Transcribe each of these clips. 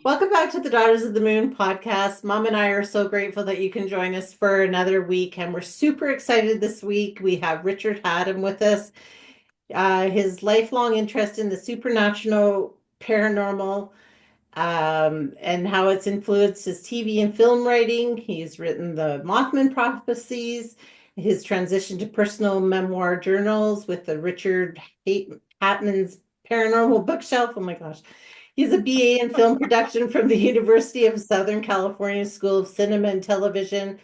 Welcome back to the Daughters of the Moon podcast. Mom and I are so grateful that you can join us for another week, and we're super excited this week. We have Richard Hatem with us. His lifelong interest in the supernatural, paranormal, and how it's influenced his TV and film writing. He's written the Mothman Prophecies, his transition to personal memoir journals with the Richard Hateman's Paranormal Bookshelf. Oh my gosh. He's a BA in film production from the University of Southern California School of Cinema and Television.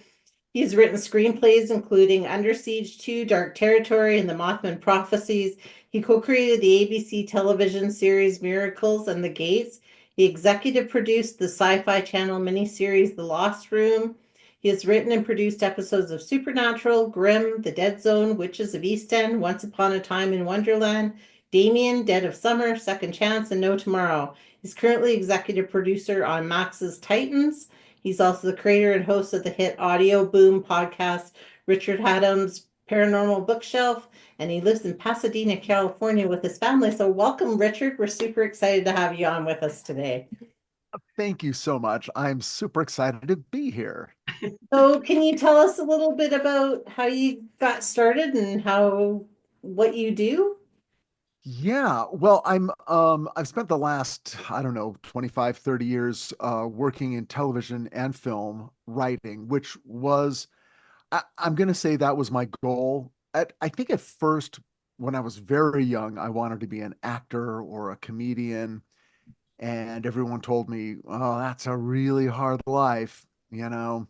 He's written screenplays including Under Siege 2, Dark Territory, and The Mothman Prophecies. He co-created the ABC television series Miracles and the Gates. He executive produced the Sci-Fi Channel miniseries The Lost Room. He has written and produced episodes of Supernatural, Grimm, The Dead Zone, Witches of East End, Once Upon a Time in Wonderland, Damien, Dead of Summer, Second Chance, and No Tomorrow. He's currently executive producer on Max's Titans. He's also the creator and host of the hit Audio Boom podcast, Richard Hatem's Paranormal Bookshelf, and he lives in Pasadena, California with his family. So, welcome, Richard. We're super excited to have you on with us today. Thank you so much. I'm super excited to be here. So, can you tell us a little bit about how you got started and what you do? Yeah, I've spent the last, I don't know, 25, 30 years working in television and film writing, which was I'm going to say that was my goal. I think at first when I was very young, I wanted to be an actor or a comedian, and everyone told me, "Oh, that's a really hard life, you know.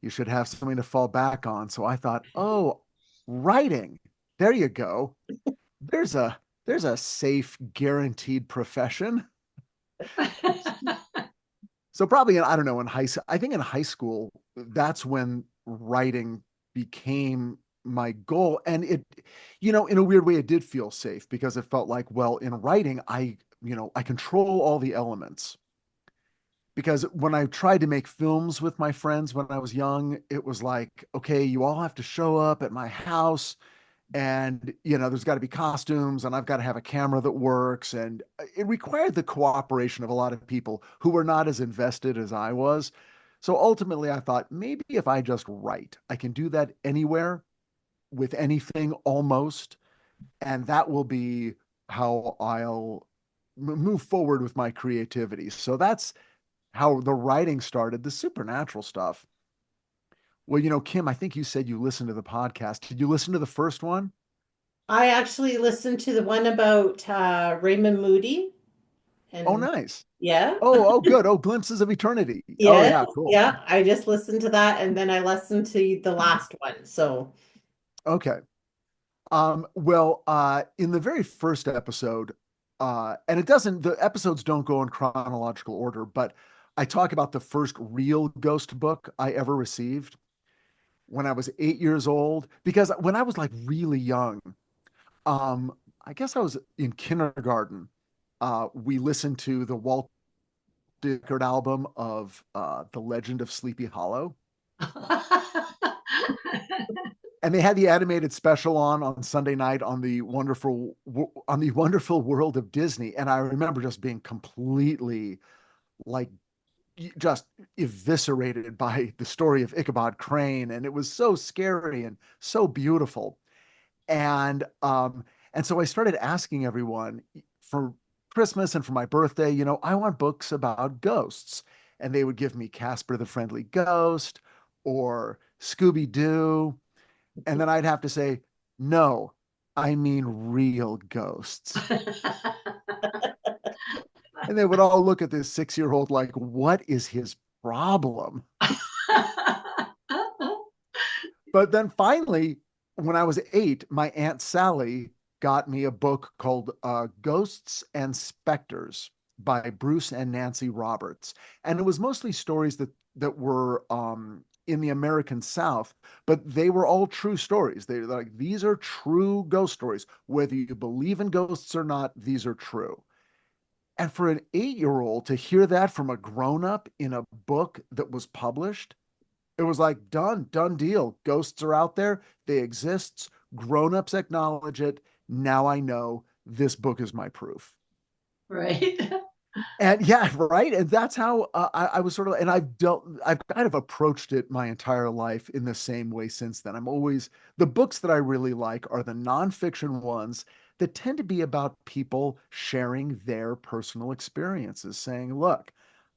You should have something to fall back on." So I thought, "Oh, writing. There you go. There's a there's a safe, guaranteed profession." So probably I don't know, I think in high school, that's when writing became my goal. And in a weird way, it did feel safe because it felt like, well, in writing, I control all the elements. Because when I tried to make films with my friends when I was young, it was like, okay, you all have to show up at my house, and there's got to be costumes, and I've got to have a camera that works, and it required the cooperation of a lot of people who were not as invested as I was. So ultimately I thought, maybe if I just write, I can do that anywhere with anything almost, and that will be how I'll move forward with my creativity. So that's how the writing started. The supernatural stuff, well, Kim, I think you said you listened to the podcast. Did you listen to the first one? I actually listened to the one about Raymond Moody, Oh, and nice. yeah. Oh, good. Oh, Glimpses of Eternity. Oh, Yes, yeah, cool. yeah, I just listened to that and then I listened to the last one. So, Okay. In the very first episode, and the episodes don't go in chronological order, but I talk about the first real ghost book I ever received when I was 8 years old. Because when I was like really young, um, I guess I was in kindergarten. We listened to the Walt Dickard album of The Legend of Sleepy Hollow. And they had the animated special on Sunday night on the wonderful world of Disney. And I remember just being completely like just eviscerated by the story of Ichabod Crane, and it was so scary and so beautiful. And so I started asking everyone for Christmas and for my birthday, I want books about ghosts. And they would give me Casper the Friendly Ghost or Scooby Doo. And then I'd have to say, no, I mean real ghosts. And they would all look at this 6 year old like, what is his problem? But then finally, when I was 8, my Aunt Sally got me a book called Ghosts and Specters by Bruce and Nancy Roberts. And it was mostly stories that were in the American South, but they were all true stories. They're like, these are true ghost stories. Whether you believe in ghosts or not, these are true. And for an 8 year old to hear that from a grown up in a book that was published, it was like done deal. Ghosts are out there, they exist. Grown-ups acknowledge it. Now I know this book is my proof. Right. And yeah, right. And that's how I was sort of, and I've kind of approached it my entire life in the same way since then. The books that I really like are the nonfiction ones that tend to be about people sharing their personal experiences, saying, look,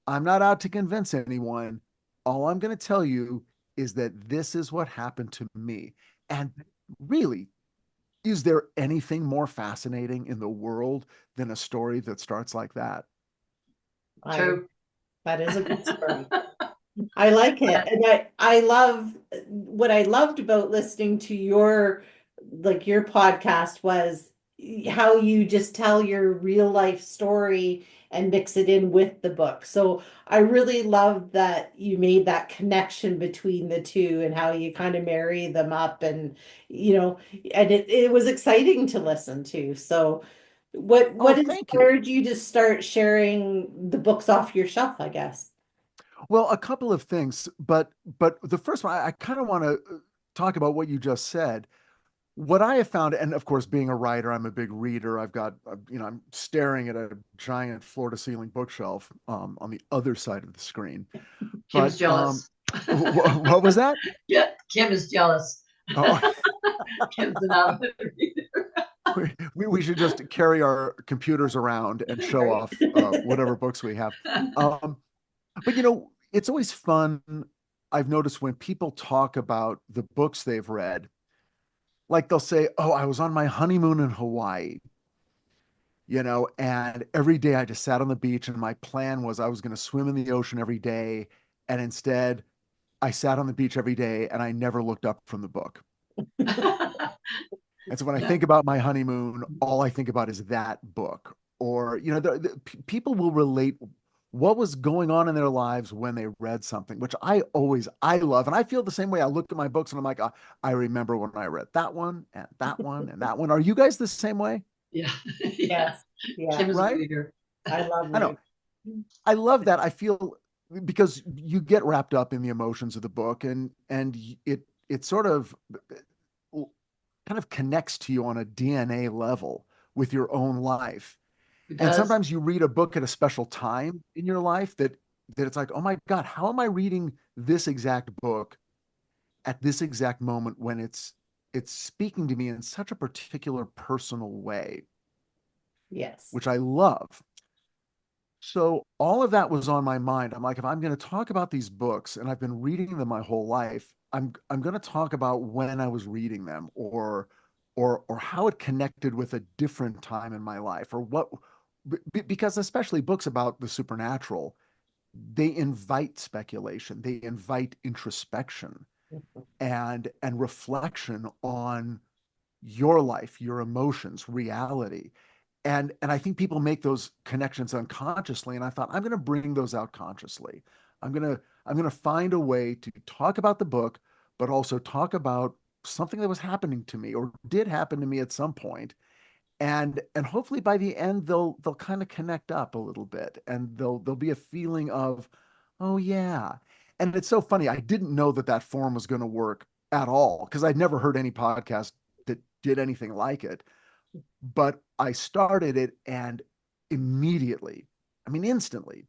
I'm not out to convince anyone. All I'm going to tell you is that this is what happened to me. And really, is there anything more fascinating in the world than a story that starts like that? I True. that is a good story. I like it. And I love what I loved about listening to your podcast was how you just tell your real life story and mix it in with the book. So I really love that you made that connection between the two and how you kind of marry them up and and it was exciting to listen to. So Oh, what thank you. inspired you to start sharing the books off your shelf, I guess? Well, a couple of things, but the first one, I kind of want to talk about what you just said. What I have found, and of course, being a writer, I'm a big reader. I'm staring at a giant floor-to-ceiling bookshelf on the other side of the screen. Kim's But jealous. what was that? Yeah, Kim is jealous. Oh, Kim's an avid reader. we should just carry our computers around and show Right. off whatever books we have. But it's always fun. I've noticed when people talk about the books they've read, like they'll say, "Oh, I was on my honeymoon in Hawaii." And every day I just sat on the beach and my plan was I was going to swim in the ocean every day. And instead, I sat on the beach every day and I never looked up from the book. And so when I Yeah. think about my honeymoon, all I think about is that book. Or, people will relate what was going on in their lives when they read something, which I love. And I feel the same way. I look at my books and I'm like, I remember when I read that one and that one and that one. Are you guys the same way? Yeah. Yeah. Yes. Yeah. Kim is a Right? reader. I love I know. reading. I love that. I feel because you get wrapped up in the emotions of the book and it sort of kind of connects to you on a DNA level with your own life. It And does. sometimes you read a book at a special time in your life that it's like, oh my God, how am I reading this exact book at this exact moment when it's speaking to me in such a particular personal way, Yes. which I love. So all of that was on my mind. I'm like, if I'm going to talk about these books, and I've been reading them my whole life, I'm going to talk about when I was reading them, or how it connected with a different time in my life, or what, because especially books about the supernatural, they invite speculation, they invite introspection and reflection on your life, your emotions, reality. And I think people make those connections unconsciously. And I thought, I'm going to bring those out consciously. I'm going to find a way to talk about the book, but also talk about something that was happening to me or did happen to me at some point. And hopefully by the end they'll kind of connect up a little bit and there'll be a feeling of, oh yeah. And it's so funny. I didn't know that form was going to work at all because I'd never heard any podcast that did anything like it. But I started it and immediately, I mean, instantly,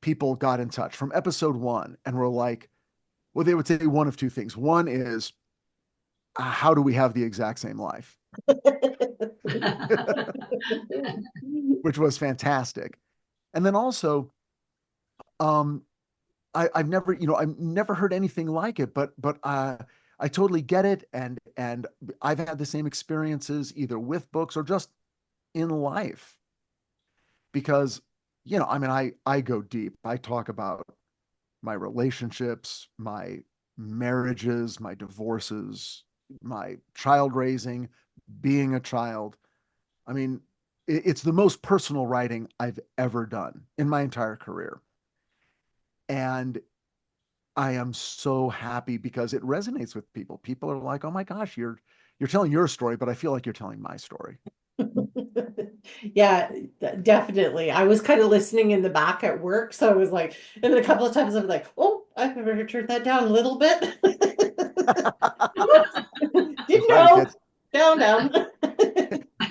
people got in touch from episode one and were like, well, they would say one of two things. One is, how do we have the exact same life? Which was fantastic. And then also, um, I've never heard anything like it, but I totally get it, and I've had the same experiences either with books or just in life because I mean I go deep. I talk about my relationships, my marriages, my divorces, my child raising, being a child. I mean, it's the most personal writing I've ever done in my entire career. And I am so happy because it resonates with people. People are like, "Oh my gosh, you're telling your story, but I feel like you're telling my story." Yeah, definitely. I was kind of listening in the back at work, so I was like, and then a couple of times I was like, "Oh, I better turn that down a little bit." Didn't Right, it know. gets Down, down.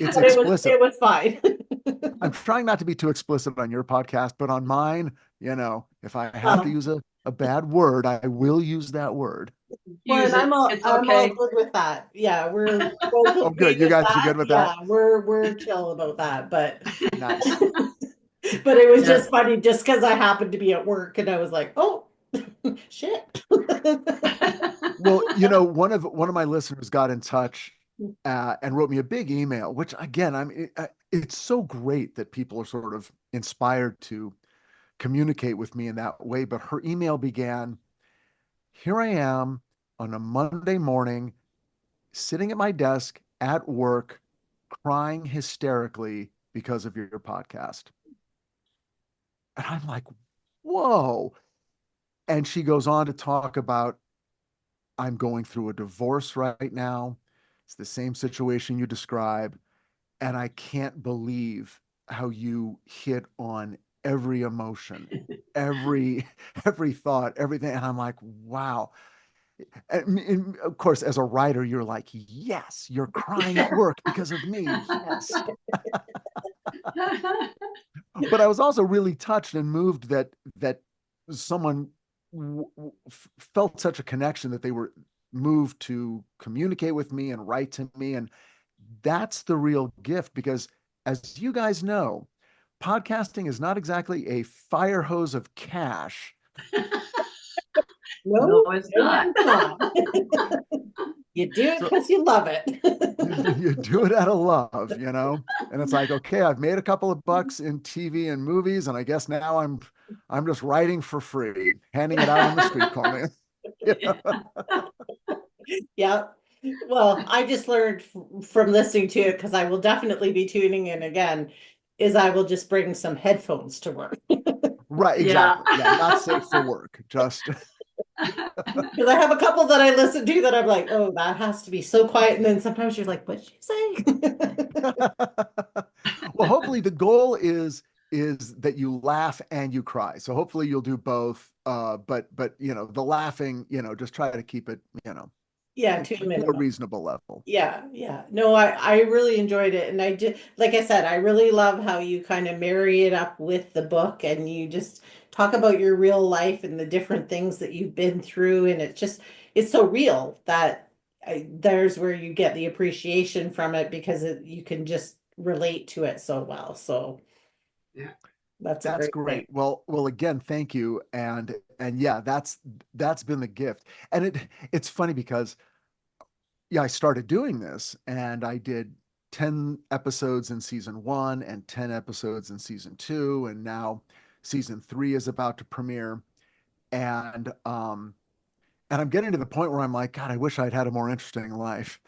it's But it was explicit. it was fine. I'm trying not to be too explicit on your podcast, but on mine, if I have to Um, use a bad word, I will use that word. well, Use and it. It's I'm all okay. good with that. Yeah, we're both Oh, okay good. You with guys are that. good with that? Yeah, we're chill about that. But Nice. but it was Yes. just funny just because I happened to be at work and I was like, oh shit. Well, one of my listeners got in touch and wrote me a big email, which again, it's so great that people are sort of inspired to communicate with me in that way. But her email began, "Here I am on a Monday morning, sitting at my desk at work, crying hysterically because of your podcast." And I'm like, whoa. And she goes on to talk about, "I'm going through a divorce right now. It's the same situation you describe. And I can't believe how you hit on every emotion, every every thought, everything." And I'm like, wow. And of course, as a writer, you're like, yes, you're crying at work because of me. Yes. But I was also really touched and moved that someone felt such a connection that they were moved to communicate with me and write to me. And that's the real gift, because as you guys know, podcasting is not exactly a fire hose of cash. No, No, it's no, not. it's not. You do it So because you love it. you do it out of love, and it's like, okay, I've made a couple of bucks in TV and movies, and I guess now I'm just writing for free, handing it out on the street corner. Yeah. Well, I just learned from listening to it, because I will definitely be tuning in again, is I will just bring some headphones to work. Right, Yeah. exactly. Yeah, not safe for work. Just Because I have a couple that I listen to that I'm like, oh, that has to be so quiet. And then sometimes you're like, what'd you say? well, hopefully the goal is that you laugh and you cry. So hopefully you'll do both. But the laughing, just try to keep it, Yeah, to a to a minimum. reasonable level. Yeah, yeah. No, I really enjoyed it. And I did, like I said, I really love how you kind of marry it up with the book and you just talk about your real life and the different things that you've been through. And it's so real that there's where you get the appreciation from it, because you can just relate to it so well. So Yeah. that's a That's great thing. great. Well, again, thank you. And yeah, that's been the gift. And it's funny because yeah, I started doing this and I did 10 episodes in season 1 and 10 episodes in season 2, and now season 3 is about to premiere. And I'm getting to the point where I'm like, God, I wish I'd had a more interesting life.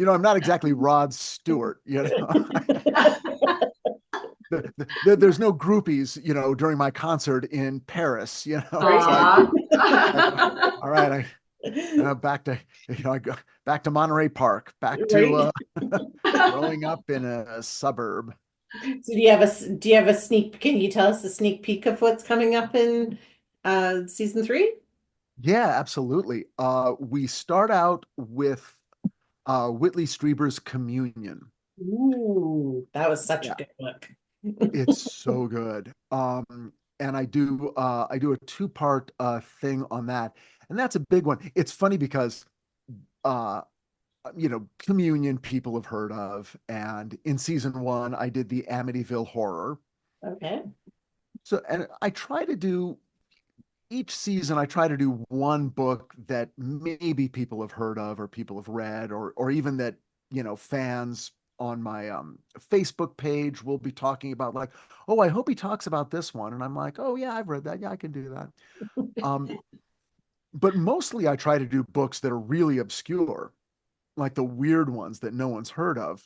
I'm not exactly Rod Stewart, there's no groupies, during my concert in Paris, it's Right? like, Aw. all right, back to, I go back to Monterey Park, back to Right? growing up in a suburb. So do you have a sneak, can you tell us a sneak peek of what's coming up in season 3? Yeah, absolutely. We start out with Whitley Strieber's Communion. Ooh, that was such a Yeah, good book. it's so good. And I do a two-part thing on that, and that's a big one. It's funny because uh Communion people have heard of, and in season 1 I did the Amityville Horror. Okay. So, and each season I try to do one book that maybe people have heard of or people have read, or even that, fans on my Facebook page will be talking about, like, oh, I hope he talks about this one. And I'm like, oh yeah, I've read that. Yeah, I can do that. Um, but mostly I try to do books that are really obscure, like the weird ones that no one's heard of,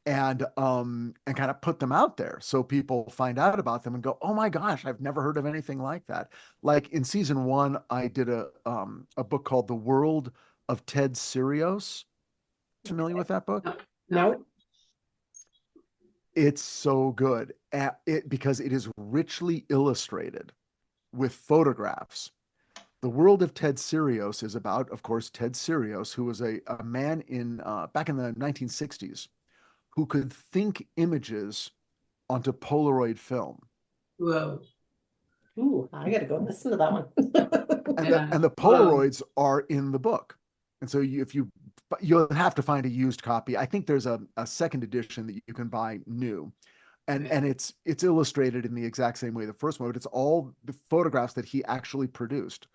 and kind of put them out there so people find out about them and go, oh my gosh, I've never heard of anything like that. Like in season 1 I did a book called The World of Ted Sirios. Familiar with that book? No, no. No? It's so good because it is richly illustrated with photographs The World of Ted Sirios is about, of course, Ted Sirios, who was a man in back in the 1960s who could think images onto Polaroid film. Whoa. Ooh, I gotta go listen to that one. Yeah. And the Whoa. Polaroids are in the book. And so if you you'll have to find a used copy. I think there's a second edition that you can buy new. Right. And it's illustrated in the exact same way the first one, but it's all the photographs that he actually produced.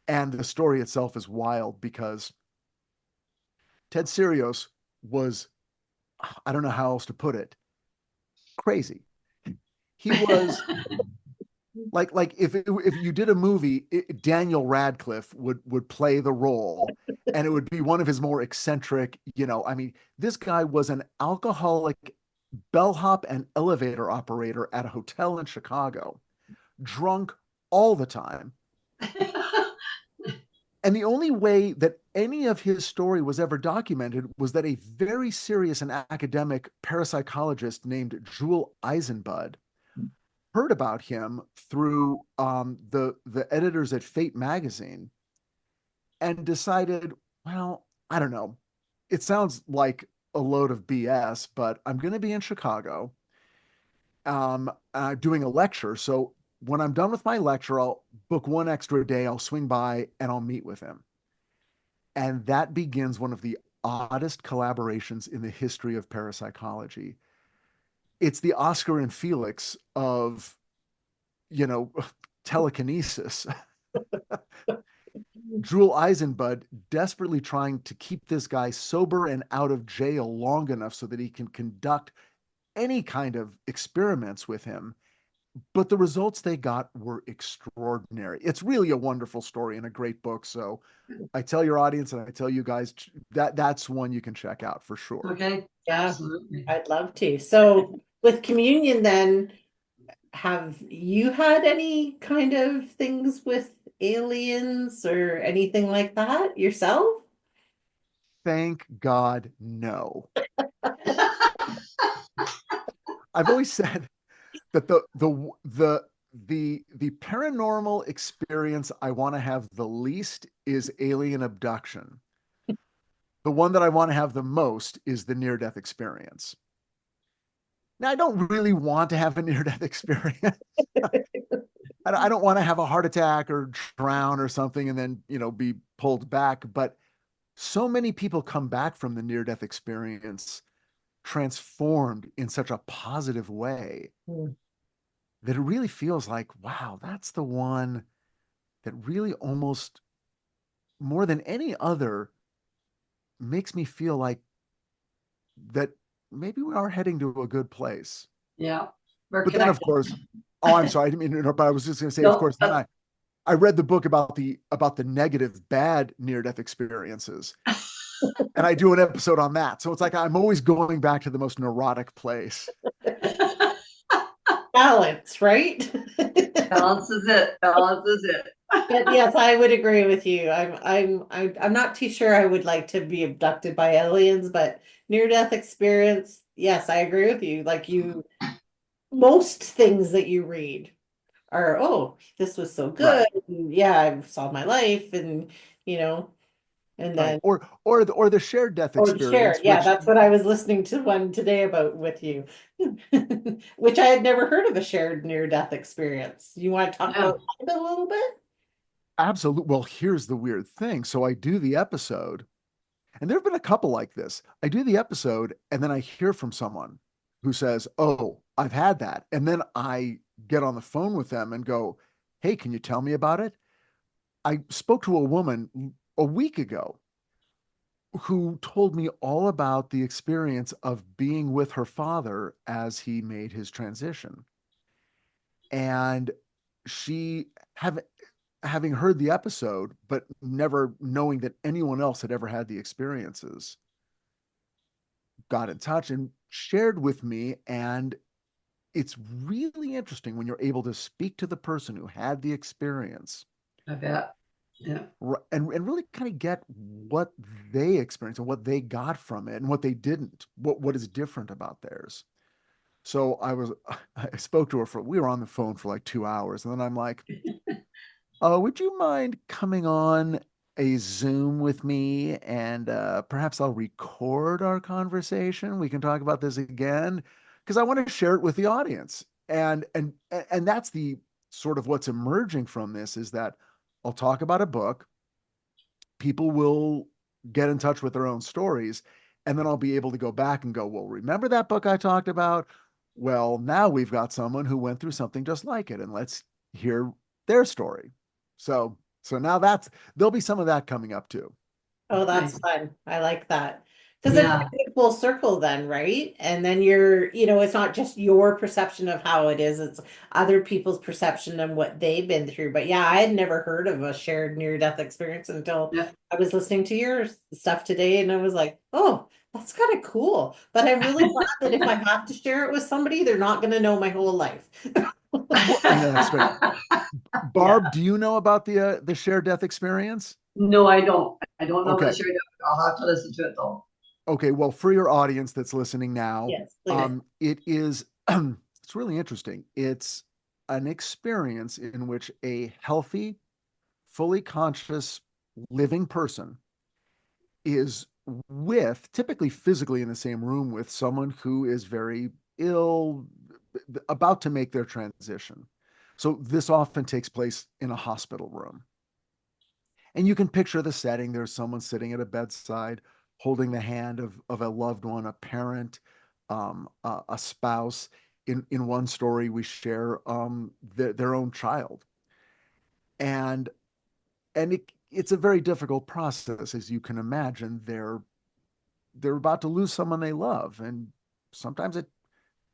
And the story itself is wild because Ted Sirios was, I don't know how else to put it, crazy. He was like if you did a movie, Daniel Radcliffe would play the role, and it would be one of his more eccentric. I mean, this guy was an alcoholic bellhop and elevator operator at a hotel in Chicago, drunk all the time. And the only way that any of his story was ever documented was that a very serious and academic parapsychologist named Jewel Eisenbud heard about him through the editors at Fate magazine and decided, well, I don't know. It sounds like a load of BS, but I'm going to be in Chicago doing a lecture. So when I'm done with my lecture, I'll book one extra day. I'll swing by and I'll meet with him. And that begins one of the oddest collaborations in the history of parapsychology. It's the Oscar and Felix of, you know, telekinesis. Jewel Eisenbud desperately trying to keep this guy sober and out of jail long enough so that he can conduct any kind of experiments with him. But the results they got were extraordinary. It's really a wonderful story and a great book. So I tell your audience and I tell you guys that's one you can check out for sure. Okay. Yeah, Absolutely. I'd love to. So with communion then, have you had any kind of things with aliens or anything like that yourself? Thank God, no. I've always said that the paranormal experience I want to have the least is alien abduction. The one that I want to have the most is the near-death experience. Now, I don't really want to have a near-death experience. I don't want to have a heart attack or drown or something and then, be pulled back. But so many people come back from the near-death experience transformed in such a positive way Mm. that it really feels like, wow, that's the one that really almost more than any other makes me feel like that maybe we are heading to a good place. Yeah. We're But then, of connected. course, oh, I'm sorry, I didn't mean to interrupt, but I was just going to say, of No, course, then I read the book about the negative, bad near-death experiences, and I do an episode on that. So it's like I'm always going back to the most neurotic place. Balance, right? balance is it. Balance is it. But yes, I would agree with you. I'm not too sure I would like to be abducted by aliens, but near-death experience, yes, I agree with you. Like most things that you read are, oh, this was so Right. good. And yeah, I saw my life and you know, and Right. then Or the shared death or the share. experience, Yeah, which that's what I was listening to one today about with you. Which I had never heard of a shared near-death experience. You want to talk Yeah. about that a little bit? absolutely, well, here's the weird thing. So I do the episode, and there have been a couple like this. I do the episode, and then I hear from someone who says, "Oh, I've had that." And then I get on the phone with them and go, "Hey, can you tell me about it?" I spoke to a woman a week ago who told me all about the experience of being with her father as he made his transition. And she having heard the episode, but never knowing that anyone else had ever had the experiences, got in touch and shared with me. And it's really interesting when you're able to speak to the person who had the experience I bet. Yeah. and really kind of get what they experienced and what they got from it and what they didn't, what is different about theirs. So I spoke to her we were on the phone for like 2 hours, and then I'm like, Would you mind coming on a Zoom with me and perhaps I'll record our conversation. We can talk about this again because I want to share it with the audience. And that's the sort of what's emerging from this is that I'll talk about a book, people will get in touch with their own stories, and then I'll be able to go back and go, well, remember that book I talked about? Well, now we've got someone who went through something just like it, and let's hear their story. So now there'll be some of that coming up too. Oh, that's Nice. fun. I like that. Because then Yeah. it's a full circle then, right? And then it's not just your perception of how it is, it's other people's perception and what they've been through. But yeah, I had never heard of a shared near-death experience until Yeah. I was listening to your stuff today and I was like, oh, that's kind of cool. But I'm really glad that if I have to share it with somebody, they're not going to know my whole life. Well, that's great. Yeah. Barb, do you know about the shared death experience? No, I don't. I don't know the Okay. shared. I'll have to listen to it though. Okay, well, for your audience that's listening now, Yes, please. it is it's really interesting. It's an experience in which a healthy, fully conscious, living person is with, typically physically in the same room with someone who is very ill, about to make their transition. So this often takes place in a hospital room. And you can picture the setting. There's someone sitting at a bedside holding the hand of a loved one, a parent, a spouse. In one story, we share their own child. And it's a very difficult process, as you can imagine. They're about to lose someone they love. And sometimes it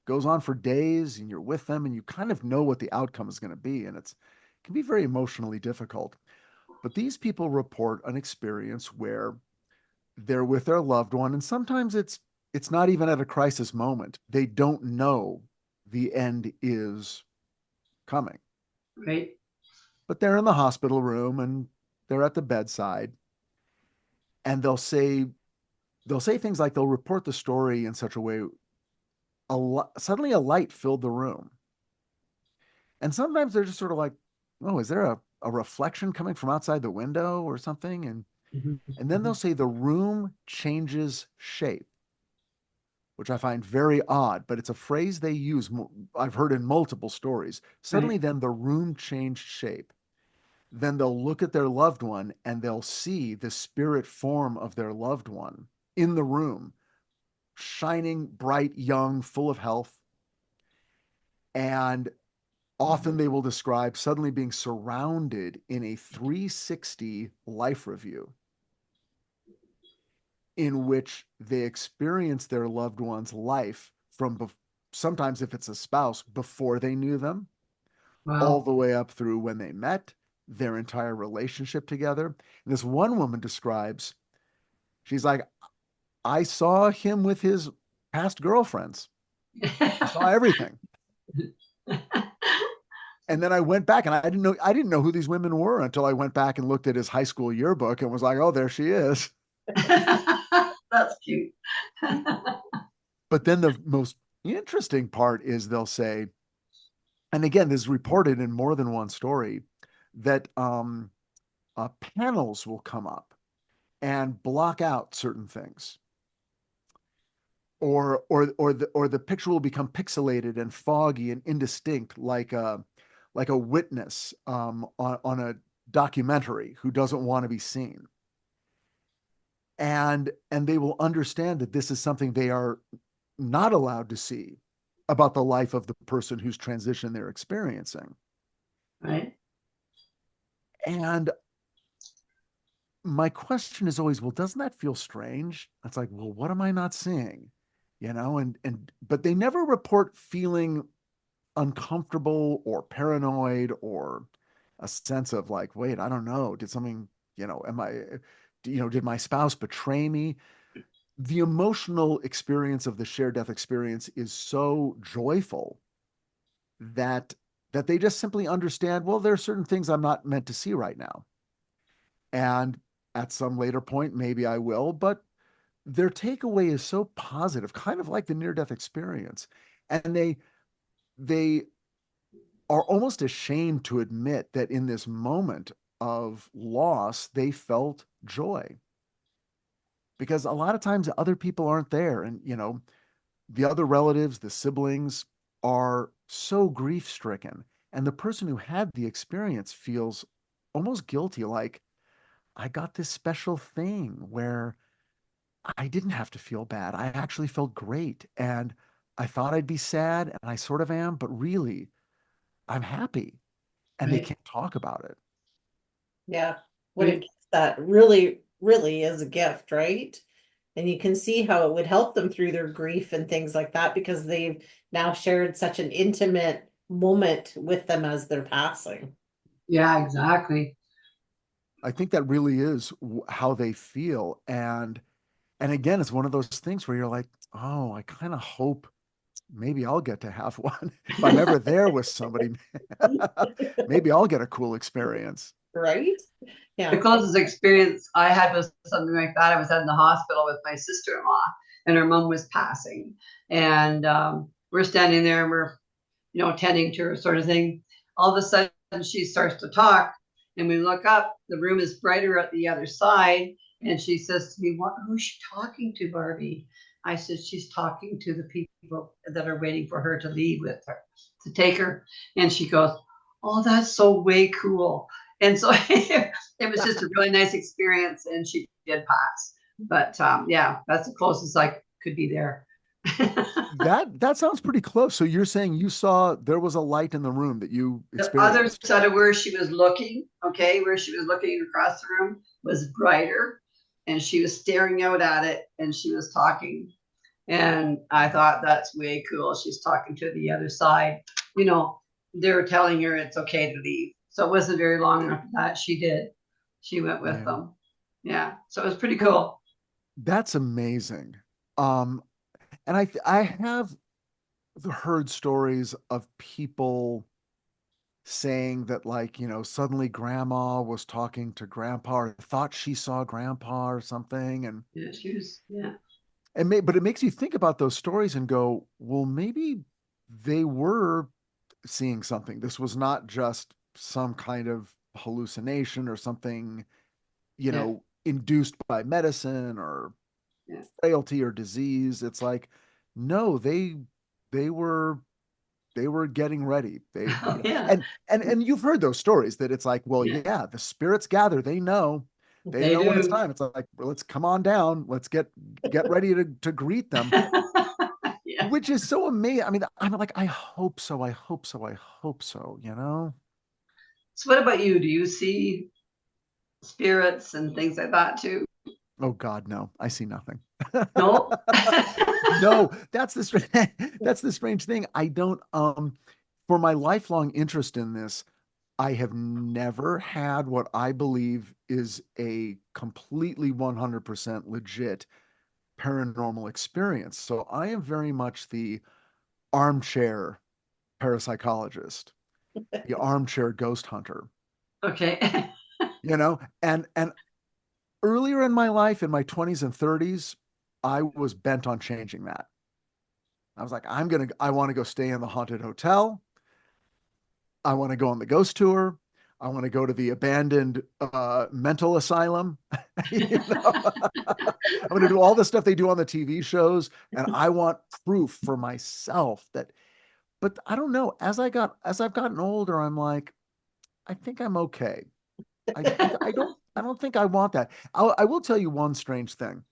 goes on for days and you're with them and you kind of know what the outcome is going to be. And it can be very emotionally difficult. But these people report an experience where they're with their loved one, and sometimes it's not even at a crisis moment. They don't know the end is coming, Right. but they're in the hospital room and they're at the bedside, and they'll say things like they'll report the story in such a way suddenly a light filled the room, and sometimes they're just sort of like, oh, is there a reflection coming from outside the window or something? Mhm. And then they'll Mhm. say the room changes shape, which I find very odd, but it's a phrase they use. I've heard in multiple stories. Suddenly, Right. then the room changed shape. Then they'll look at their loved one and they'll see the spirit form of their loved one in the room, shining, bright, young, full of health. And often they will describe suddenly being surrounded in a 360 life review in which they experience their loved one's life from sometimes if it's a spouse before they knew them all Wow. the way up through when they met, their entire relationship together. And this one woman describes, she's like, I saw him with his past girlfriends. I saw everything. And then I went back and I didn't know who these women were until I went back and looked at his high school yearbook and was like, oh, there she is. That's cute. But then the most interesting part is they'll say, and again, this is reported in more than one story, that panels will come up and block out certain things, or the picture will become pixelated and foggy and indistinct, like a witness on a documentary who doesn't want to be seen, and they will understand that this is something they are not allowed to see about the life of the person whose transition they're experiencing. Right. And my question is always, well, doesn't that feel strange? It's like, well, what am I not seeing? And but they never report feeling uncomfortable or paranoid or a sense of like, wait, I don't know, did something, am I, did my spouse betray me? The emotional experience of the shared death experience is so joyful that they just simply understand, well, there are certain things I'm not meant to see right now. And at some later point, maybe I will, but their takeaway is so positive, kind of like the near death experience. And they are almost ashamed to admit that in this moment of loss, they felt joy. Because a lot of times other people aren't there. And, the other relatives, the siblings are so grief stricken. And the person who had the experience feels almost guilty, like, I got this special thing where I didn't have to feel bad. I actually felt great. And I thought I'd be sad, and I sort of am, but really, I'm happy. And they Right. can't talk about it. Yeah. What a Right. gift that really, really is a gift, right? And you can see how it would help them through their grief and things like that because they've now shared such an intimate moment with them as they're passing. Yeah, exactly. I think that really is how they feel. And again, it's one of those things where you're like, oh, I kind of hope maybe I'll get to have one. If I'm ever there with somebody, maybe I'll get a cool experience. Right? The Yeah. closest experience I had was something like that. I was in the hospital with my sister-in-law, and her mom was passing, and we're standing there and we're, tending to her sort of thing. All of a sudden, she starts to talk, and we look up. The room is brighter at the other side, and she says to me, "What? Who's she talking to, Barbie?" I said, "She's talking to the people that are waiting for her to leave with her, to take her." And she goes, "Oh, that's so way cool." And so it was just a really nice experience, and she did pass. But yeah, that's the closest I could be there. That sounds pretty close. So you're saying you saw there was a light in the room that you The other experienced. side of where she was looking, okay, where she was looking across the room was brighter, and she was staring out at it, and she was talking. And I thought that's way cool. She's talking to the other side. You know, they were telling her it's okay to leave. So it wasn't very long after that she did. She went with Yeah. them. Yeah. So it was pretty Well, cool. that's amazing. Um, and I have heard stories of people saying that, like, suddenly grandma was talking to grandpa or thought she saw grandpa or something. Yeah, she was, yeah. But it makes you think about those stories and go, well, maybe they were seeing something. This was not just some kind of hallucination or something, Yeah. induced by medicine or Yeah. frailty or disease. It's like, no, they were they were getting ready. Oh, yeah. And you've heard those stories that it's like, well, Yeah. yeah, the spirits gather. They They know when it's do. time. It's like, well, let's come on down. Let's get ready to greet them, Yeah. which is so amazing. I mean, I'm like, I hope so. I hope so. I hope so. So what about you? Do you see spirits and things like that too? Oh God, no, I see nothing. No. No, that's the strange thing. I don't for my lifelong interest in this, I have never had what I believe is a completely 100% legit paranormal experience. So I am very much the armchair parapsychologist, the armchair ghost hunter, Okay. and earlier in my life, in my 20s and 30s, I was bent on changing that. I was like, I want to go stay in the haunted hotel. I want to go on the ghost tour. I want to go to the abandoned mental asylum. I'm going to do all the stuff they do on the TV shows, and I want proof for myself that. But I don't know. As I've gotten older, I'm like, I think I'm okay. I don't think I want that. I will tell you one strange thing.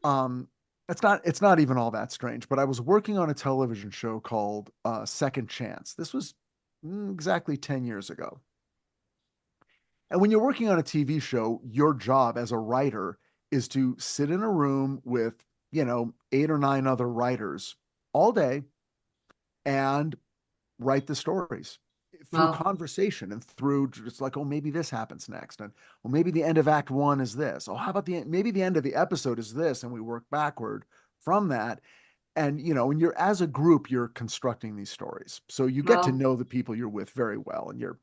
Um, it's not even all that strange, but I was working on a television show called Second Chance. This was exactly 10 years ago. And when you're working on a TV show, your job as a writer is to sit in a room with, eight or nine other writers all day and write the stories through Well, conversation and through just like, oh, maybe this happens next. And well, maybe the end of act one is this. Oh, how about maybe the end of the episode is this? And we work backward from that. And, when you're as a group, you're constructing these stories. So you get to well, know the people you're with very well. And you're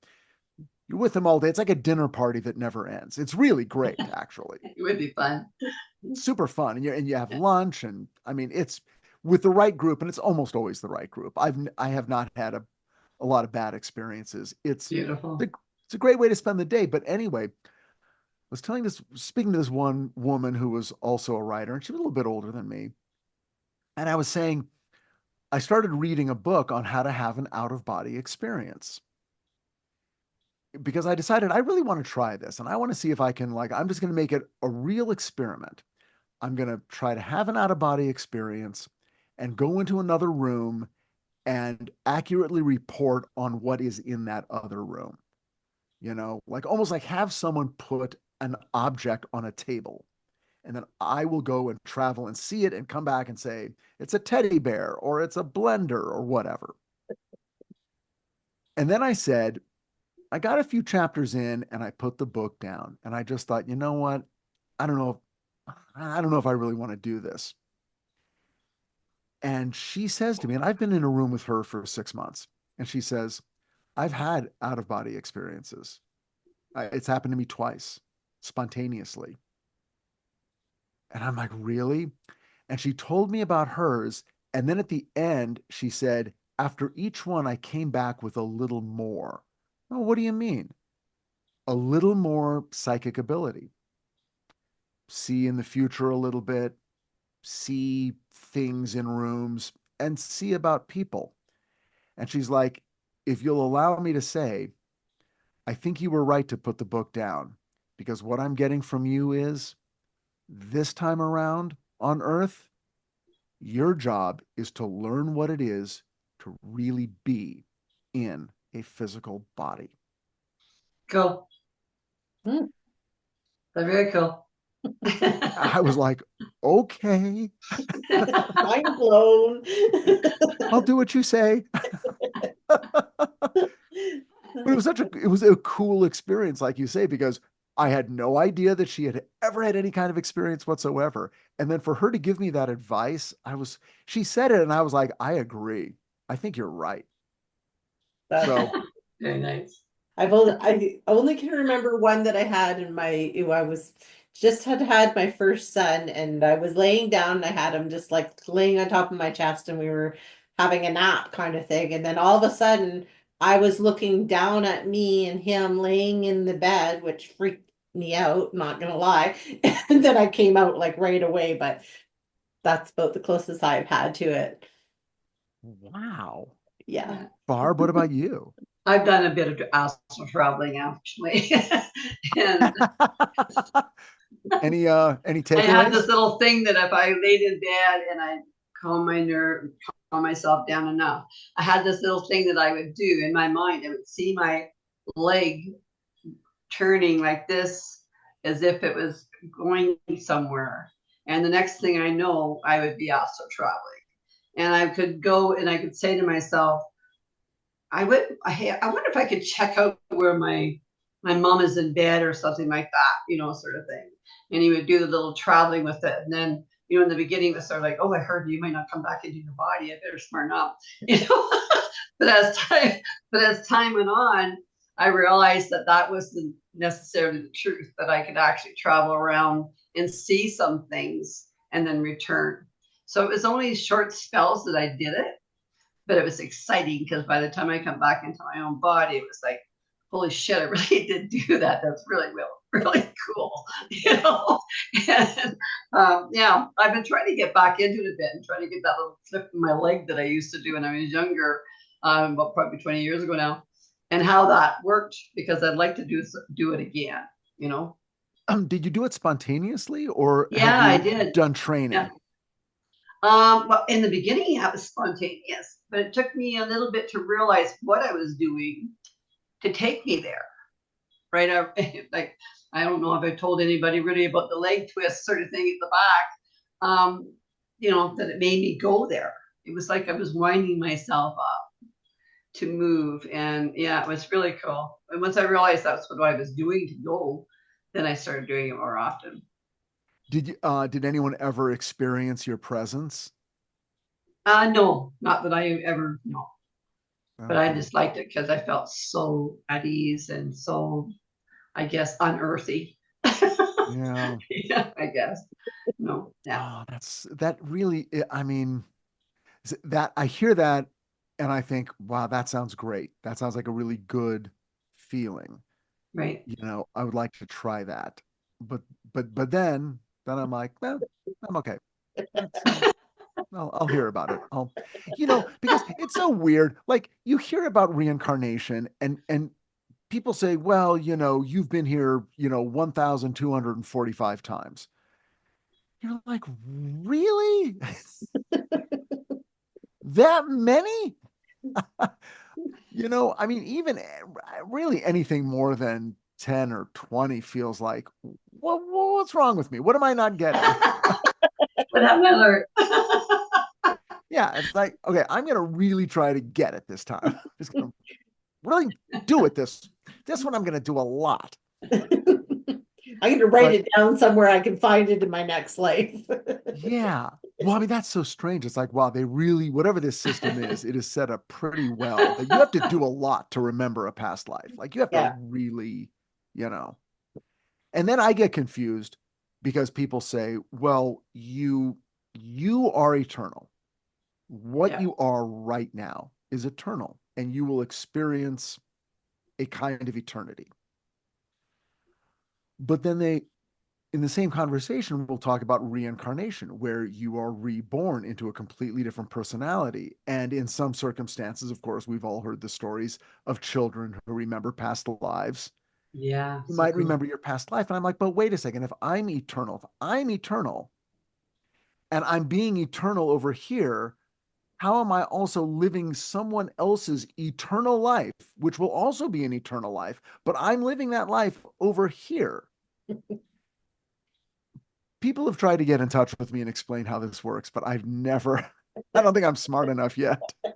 with them all day. It's like a dinner party that never ends. It's really great, actually. it would be fun. Super fun. And you have lunch, and I mean, it's with the right group, and it's almost always the right group. I have not had a lot of bad experiences. Beautiful. It's a great way to spend the day. But anyway, was speaking to this one woman who was also a writer, and she was a little bit older than me. And I was saying, I started reading a book on how to have an out of body experience because I decided I really want to try this and I want to see if I can, like, I'm just going to make it a real experiment. I'm going to try to have an out of body experience and go into another room and accurately report on what is in that other room. Like almost like have someone put an object on a table and then I will go and travel and see it and come back and say, it's a teddy bear or it's a blender or whatever. And then I said, I got a few chapters in and I put the book down and I just thought, you know what? I don't know. I don't know if I really want to do this. And she says to me, and I've been in a room with her for 6 months, and she says, I've had out of body experiences. It's happened to me twice, spontaneously. And I'm like, really? And she told me about hers. And then at the end, she said, after each one, I came back with a little more. Oh, what do you mean? A little more psychic ability. See in the future a little bit, see things in rooms, and see about people. And she's like, if you'll allow me to say, I think you were right to put the book down because what I'm getting from you is this time around on Earth, your job is to learn what it is to really be in a physical body. Cool. Hmm. That's very cool. I was like, okay, Mind blown. I'll do what you say. But it was a cool experience, like you say, because I had no idea that she had ever had any kind of experience whatsoever. And then for her to give me that advice, she said it and I was like, I agree. I think you're right. So Very nice. I only can remember one that I had in I was just had my first son and I was laying down and I had him just like laying on top of my chest and we were having a nap kind of thing. And then all of a sudden I was looking down at me and him laying in the bed, which freaked me out, not gonna lie. And then I came out like right away, but that's about the closest I've had to it. wow. Yeah. Barb, what about you? I've done a bit of astral traveling actually. And Any I had this takeaways? little thing that if I laid in bed and I calm myself down enough, I had this little thing that I would do in my mind. I would see my leg turning like this as if it was going somewhere. And the next thing I know, I would be astral traveling. And I could go and I could say to myself, I wonder if I could check out where my mom is in bed or something like that, sort of thing. And he would do the little traveling with it. And then, in the beginning, it was sort of like, oh, I heard you might not come back into your body. I better smarten up, but as time went on, I realized that wasn't necessarily the truth, that I could actually travel around and see some things and then return. So it was only short spells that I did it, but it was exciting because by the time I come back into my own body, it was like, holy shit, I really did do that. That's really, really cool, And yeah, I've been trying to get back into it a bit and trying to get that little flip in my leg that I used to do when I was younger, about probably 20 years ago now, and how that worked because I'd like to do it again. Did you do it spontaneously or have Yeah, I you did. done training? Yeah. Well, in the beginning, I was spontaneous, but it took me a little bit to realize what I was doing to take me there, right? Like, I don't know if I told anybody really about the leg twist sort of thing at the back, that it made me go there. It was like I was winding myself up to move. And yeah, it was really cool. And once I realized that's what I was doing to go, then I started doing it more often. Did anyone ever experience your presence? No, not that I ever, no. But I Okay. just liked it because I felt so at ease and so, I guess, unearthly. Yeah. Yeah, I guess. No, yeah. Oh, that really, I mean, that I hear that And I think, wow, that sounds great. That sounds like a really good feeling. Right. I would like to try that. But then I'm like, no, I'm okay. That's I'll hear about it. Because it's so weird. Like you hear about reincarnation and people say, well, you've been here, 1,245 times. You're like, really? That many? I mean, even really anything more than 10 or 20 feels like, what's wrong with me? What am I not getting? What happened I learned? Yeah, it's like, okay, I'm gonna really try to get it this time. I'm just gonna really do it this one I'm gonna do a lot. I'm going to write it down somewhere I can find it in my next life. Yeah. Well, I mean, that's so strange. It's like, wow, they really, whatever this system is, it is set up pretty well that you have to do a lot to remember a past life. Like you have to Yeah. really, you know. And then I get confused because people say, well, you are eternal. What you are right now is eternal, and you will experience a kind of eternity. But then in the same conversation, we'll talk about reincarnation, where you are reborn into a completely different personality. And in some circumstances, of course, we've all heard the stories of children who remember past lives. Yeah. You So might cool. remember your past life. And I'm like, but wait a second, if I'm eternal and I'm being eternal over here, how am I also living someone else's eternal life, which will also be an eternal life, but I'm living that life over here? People have tried to get in touch with me and explain how this works, but I don't think I'm smart enough yet. I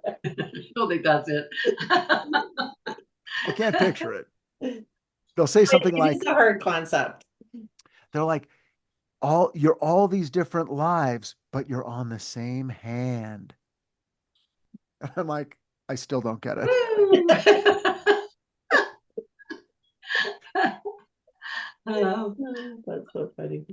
don't think that's it. I can't picture it. They'll say something like, it's a hard concept. they're like, you're all these different lives, but you're on the same hand. And I'm like, I still don't get it. That's so funny.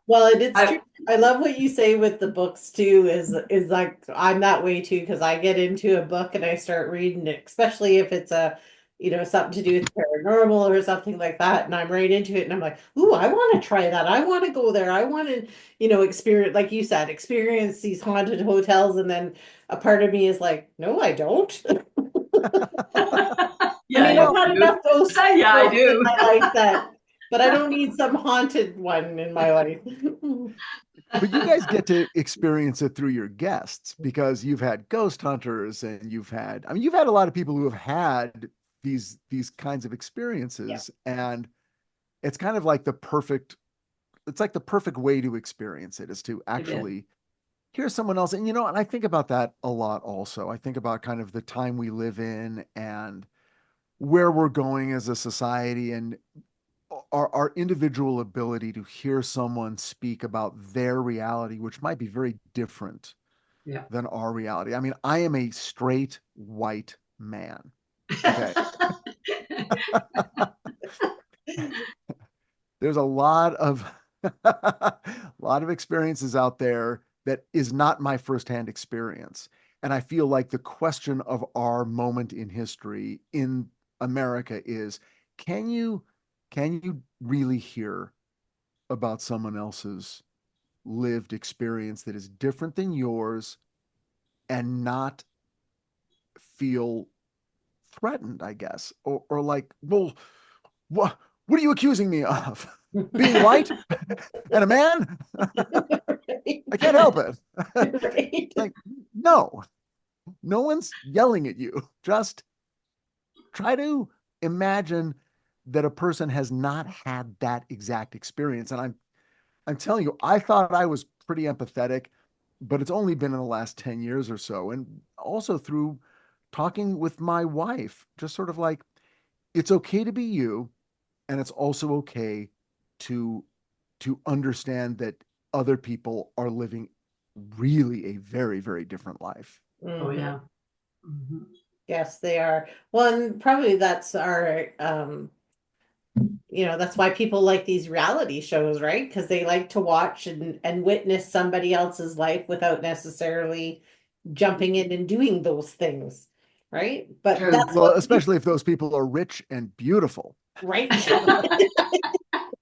Well, it's true. I love what you say with the books too, is like I'm that way too, because I get into a book and I start reading it, especially if it's something to do with paranormal or something like that, and I'm right into it and I'm like, ooh, I want to try that. I want to go there. I want to, experience, like you said, experience these haunted hotels, and then a part of me is like, no, I don't. Yeah, I mean, I've had enough ghosts yeah, I do. in my life but I don't need some haunted one in my life. But you guys get to experience it through your guests because you've had ghost hunters and you've had a lot of people who have had these kinds of experiences. And it's kind of like it's like the perfect way to experience it is to actually hear someone else. And and I think about that a lot also. I think about kind of the time we live in and where we're going as a society, and our individual ability to hear someone speak about their reality, which might be very different than our reality. I mean, I am a straight white man. Okay. There's a lot of a lot of experiences out there that is not my firsthand experience. And I feel like the question of our moment in history in America is, can you really hear about someone else's lived experience that is different than yours and not feel threatened, I guess? Or like, well, what are you accusing me of? Being white and a man? I can't help it. Right. Like, no one's yelling at you. Just try to imagine that a person has not had that exact experience. And I'm telling you, I thought I was pretty empathetic, but it's only been in the last 10 years or so. And also through talking with my wife, just sort of like, it's okay to be you. And it's also okay to understand that other people are living really a very, very different life. Oh, yeah. Mm-hmm. Yes, they are. Well, and probably that's that's why people like these reality shows, right? Because they like to watch and witness somebody else's life without necessarily jumping in and doing those things, right? But True. that's Well, what especially if those people are rich and beautiful, right?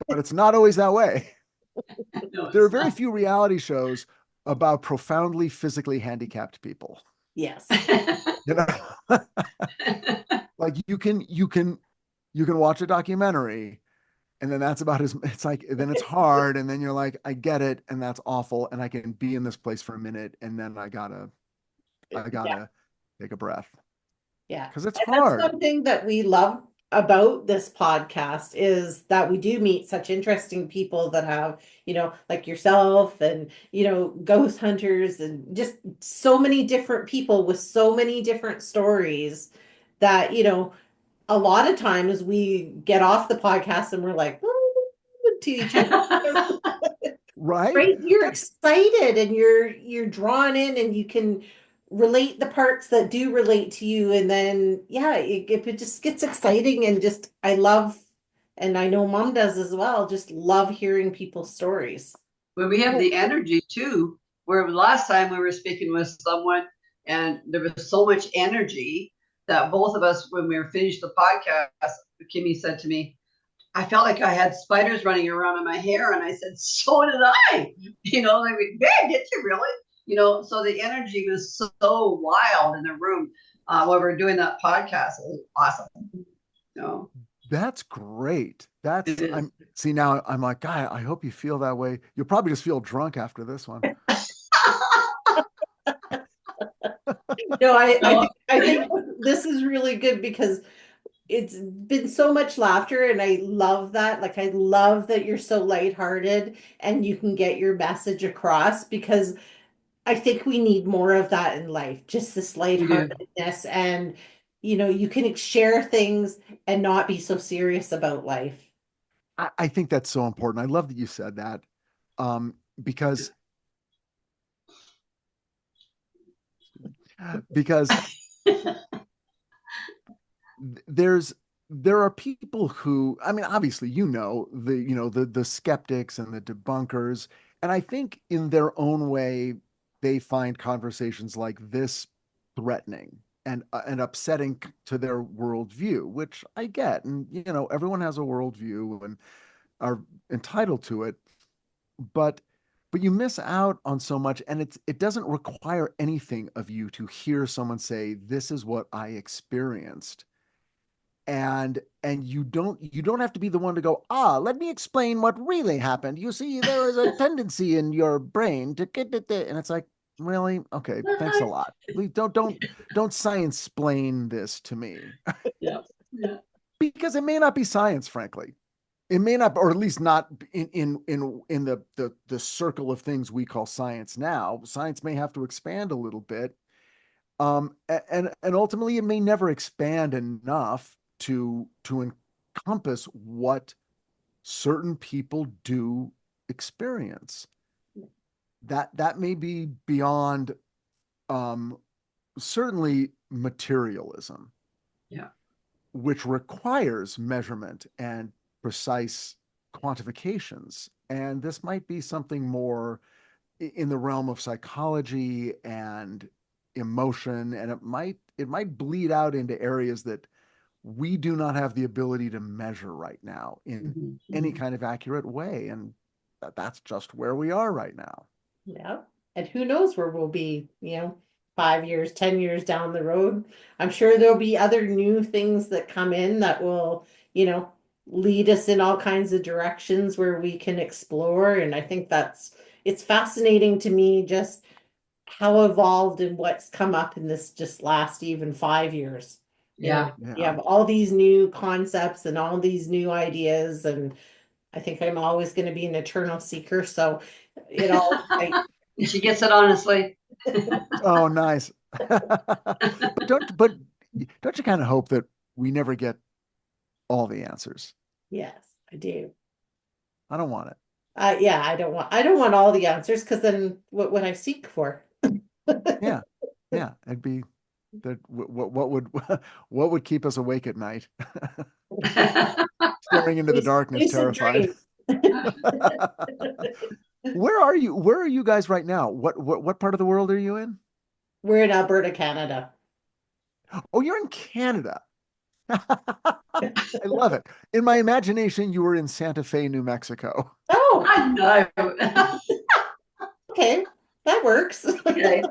but it's not always that way. No, There are it's very not. few reality shows about profoundly physically handicapped people. Yes. You know, like you can watch a documentary and then that's about as it's like then it's hard and then you're like I get it and that's awful and I can be in this place for a minute and then I Yeah. gotta take a breath Yeah. because it's And that's hard. something that we love about this podcast is that we do meet such interesting people that have, like yourself and, ghost hunters and just so many different people with so many different stories that, a lot of times we get off the podcast and we're like, to each other. Right? Right? You're But excited and you're drawn in and you can relate the parts that do relate to you. And then yeah, it just gets exciting and just I love, and I know mom does as well, just love hearing people's stories. When we have the energy too, where last time we were speaking with someone and there was so much energy that both of us, when we were finished the podcast, Kimmy said to me, I felt like I had spiders running around in my hair. And I said, so did I. Like, man, did you really? So the energy was so wild in the room while we were doing that podcast. It was awesome. that's great. It That's is. I'm see now I'm like, God, I hope you feel that way. You'll probably just feel drunk after this one. No, No, I think this is really good because it's been so much laughter and I love that. Like I love that you're so lighthearted and you can get your message across because I think we need more of that in life, just this we do. lightheartedness and you can share things and not be so serious about life. I think that's so important. I love that you said that. Because because there's there are people who I mean obviously the skeptics and the debunkers and I think in their own way they find conversations like this threatening and upsetting to their worldview, which I get. And everyone has a worldview and are entitled to it, but you miss out on so much, and it doesn't require anything of you to hear someone say this is what I experienced, and you don't have to be the one to go, let me explain what really happened. You see, there is a tendency in your brain to get it, and it's like, really? Okay, thanks a lot. Please don't science explain this to me. Yeah. Yeah. Because it may not be science, frankly. It may not, or at least not in the circle of things we call science now. Science may have to expand a little bit, and ultimately it may never expand enough to encompass what certain people do experience. That may be beyond certainly materialism, Yeah. which requires measurement and precise quantifications. And this might be something more in the realm of psychology and emotion, and it might bleed out into areas that we do not have the ability to measure right now in Mhm, any mhm. kind of accurate way. And that's just where we are right now. Yeah. And who knows where we'll be, 5 years, 10 years down the road. I'm sure there'll be other new things that come in that will, lead us in all kinds of directions where we can explore. And I think it's fascinating to me just how evolved and what's come up in this just last even 5 years. Yeah. You Yeah. have all these new concepts and all these new ideas, and I think I'm always going to be an eternal seeker. So it all, She gets it honestly. Oh, nice. But don't you kind of hope that we never get all the answers? yes, I do. I don't want it. Yeah, I don't want all the answers because then what would I seek for? Yeah. Yeah. It'd be that what would what would keep us awake at night? Staring into the darkness, Lucid terrified. dreams. Where are you? Where are you guys right now? What part of the world are you in? We're in Alberta, Canada. Oh, you're in Canada. I love it. In my imagination, you were in Santa Fe, New Mexico. Oh, I know. okay. That works. Okay.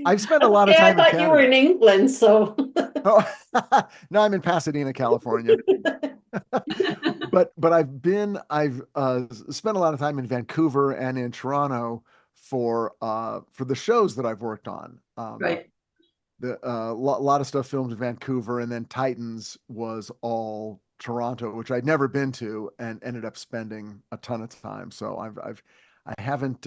I've spent a lot of Okay, I time in thought you were Canada. in England, so Oh, no, I'm in Pasadena, California. But I've spent a lot of time in Vancouver and in Toronto for the shows that I've worked on. Right. The lot of stuff filmed in Vancouver, and then Titans was all Toronto, which I'd never been to, and ended up spending a ton of time. So I haven't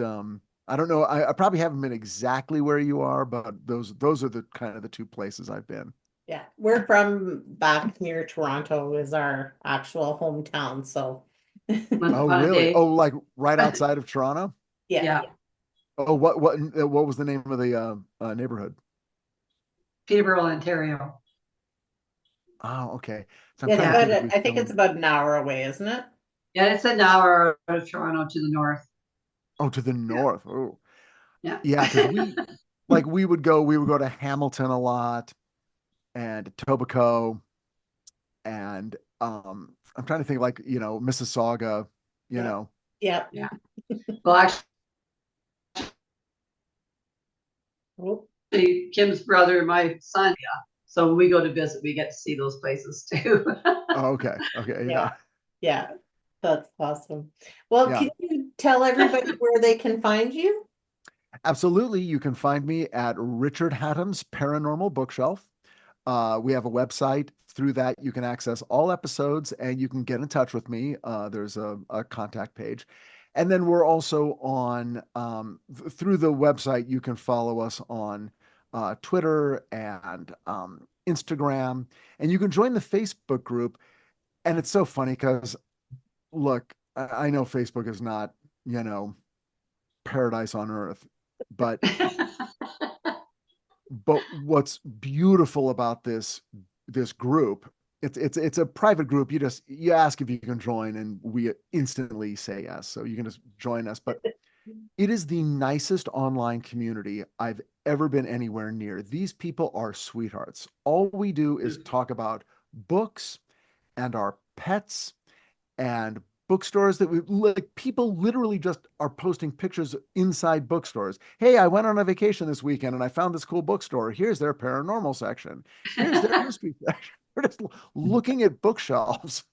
I don't know, I probably haven't been exactly where you are, but those are the kind of the two places I've been. yeah, we're from back near Toronto is our actual hometown. So Once Oh, upon a really? day. Oh, like right outside of Toronto? yeah, Yeah. Oh, what was the name of the neighborhood? Peterborough, Ontario. Oh, okay. So I'm it's trying to Yeah. about think if we I think it's filmed. about an hour away, isn't it? Yeah, it's an hour out of Toronto to the north. Oh, to the Yeah. north. Oh, Yeah. yeah, because we would go to Hamilton a lot and Etobicoke and I'm trying to think like, Mississauga, you Yeah, know. yeah. Yeah. Well, Oh, actually, Kim's brother, my son, yeah. So when we go to visit, we get to see those places too. Oh, okay. Okay, yeah, yeah. yeah. That's awesome. Well, Yeah. can you tell everybody where they can find you? Absolutely. You can find me at Richard Hatem's Paranormal Bookshelf. We have a website. Through that, you can access all episodes and you can get in touch with me. There's a contact page. And then we're also on, through the website, you can follow us on Twitter and Instagram. And you can join the Facebook group. And it's so funny because, look, I know Facebook is not, you know, paradise on earth, but what's beautiful about this group, it's a private group. You ask if you can join and we instantly say yes, so you can just join us. But it is the nicest online community I've ever been anywhere near. These people are sweethearts. All we do is talk about books and our pets and bookstores that we like. People literally just are posting pictures inside bookstores. Hey, I went on a vacation this weekend and I found this cool bookstore. Here's their paranormal section. Here's their history section. We're just looking at bookshelves.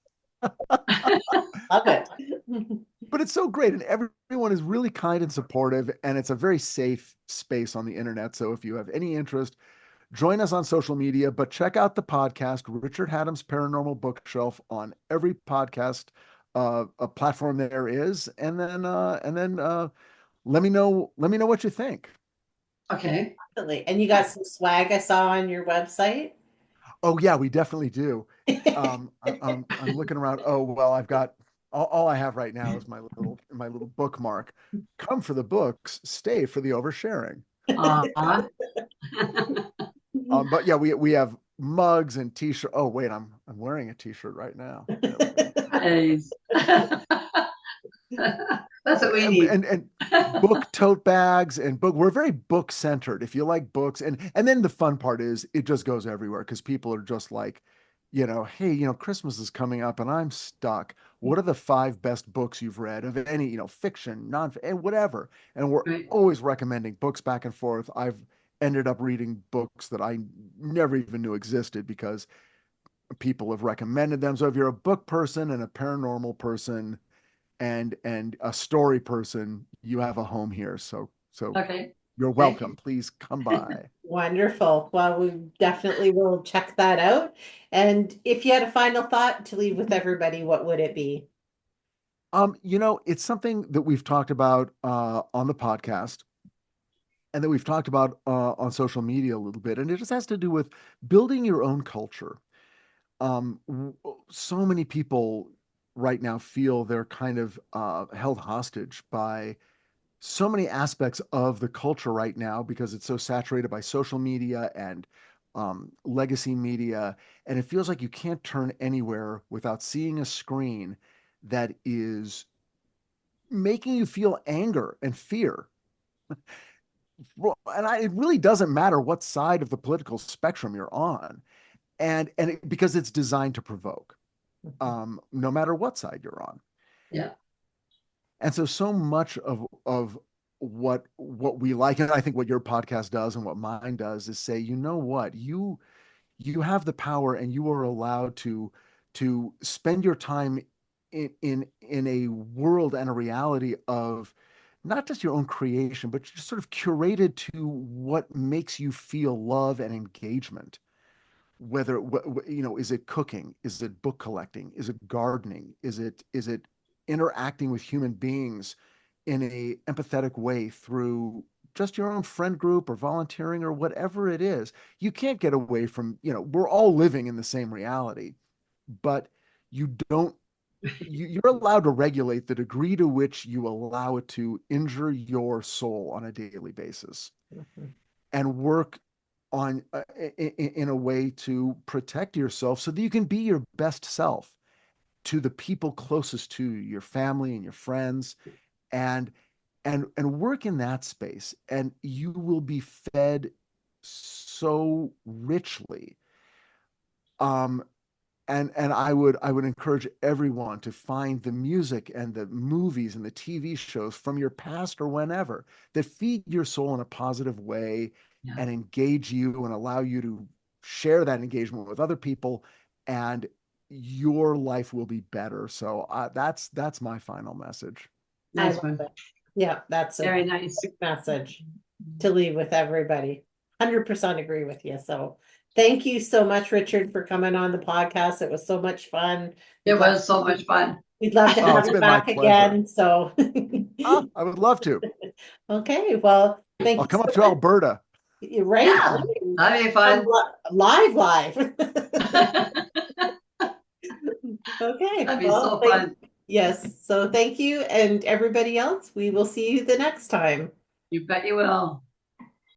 Love it. But it's so great, and everyone is really kind and supportive, and it's a very safe space on the internet. So if you have any interest, join us on social media, but check out the podcast, Richard Hatem's Paranormal Bookshelf, on every podcast a platform there is, and then let me know what you think. Okay. Definitely. And you got some swag I saw on your website. Oh yeah, we definitely do. I'm looking around. Oh well, I've got all I have right now is my little bookmark. Come for the books, stay for the oversharing. Uh-huh. But yeah, we have mugs and t-shirt. Oh wait, I'm wearing a t-shirt right now. There we go. Nice. That's what we And, need. and and book tote bags and book. We're very book centered. If you like books, and then the fun part is it just goes everywhere because people are just like, hey, Christmas is coming up and I'm stuck. What are the 5 best books you've read of any, fiction, non, and whatever? And we're Right. always recommending books back and forth. I've ended up reading books that I never even knew existed because people have recommended them. So if you're a book person and a paranormal person and a story person, you have a home here. So Okay. you're Thank welcome. you. Please come by. Wonderful. Well, we definitely will check that out. And if you had a final thought to leave with everybody, what would it be? It's something that we've talked about on the podcast and that we've talked about on social media a little bit, and it just has to do with building your own culture. So many people right now feel they're kind of held hostage by so many aspects of the culture right now because it's so saturated by social media and legacy media. And it feels like you can't turn anywhere without seeing a screen that is making you feel anger and fear. it really doesn't matter what side of the political spectrum you're on, because it's designed to provoke, no matter what side you're on. Yeah. And so much of what we like, and I think what your podcast does and what mine does, is say, you know what, you have the power, and you are allowed to spend your time in a world and a reality of not just your own creation, but just sort of curated to what makes you feel love and engagement. Whether is it cooking, is it book collecting, is it gardening, is it interacting with human beings in a empathetic way through just your own friend group or volunteering or whatever it is. You can't get away from, we're all living in the same reality, but you don't you're allowed to regulate the degree to which you allow it to injure your soul on a daily basis, and work on in a way to protect yourself so that you can be your best self to the people closest to you, your family and your friends, and work in that space, and you will be fed so richly. um and I would encourage everyone to find the music and the movies and the TV shows from your past or whenever that feed your soul in a positive way, Yeah. and engage you and allow you to share that engagement with other people, and your life will be better. So that's my final message. I Nice love one. it. Yeah, that's a Very nice. great message to leave with everybody. 100% agree with you. So thank you so much, Richard, for coming on the podcast. It was so much fun. It was so much fun. We'd love to Oh, have it's you been my back pleasure. again. So I would love to. okay, well, thank I'll you come so up to much. Alberta. You're right. Yeah, that'd be fun. Live. Okay. That'd be Well, so fun. yes. So thank you, and everybody else. We will see you the next time. You bet you will.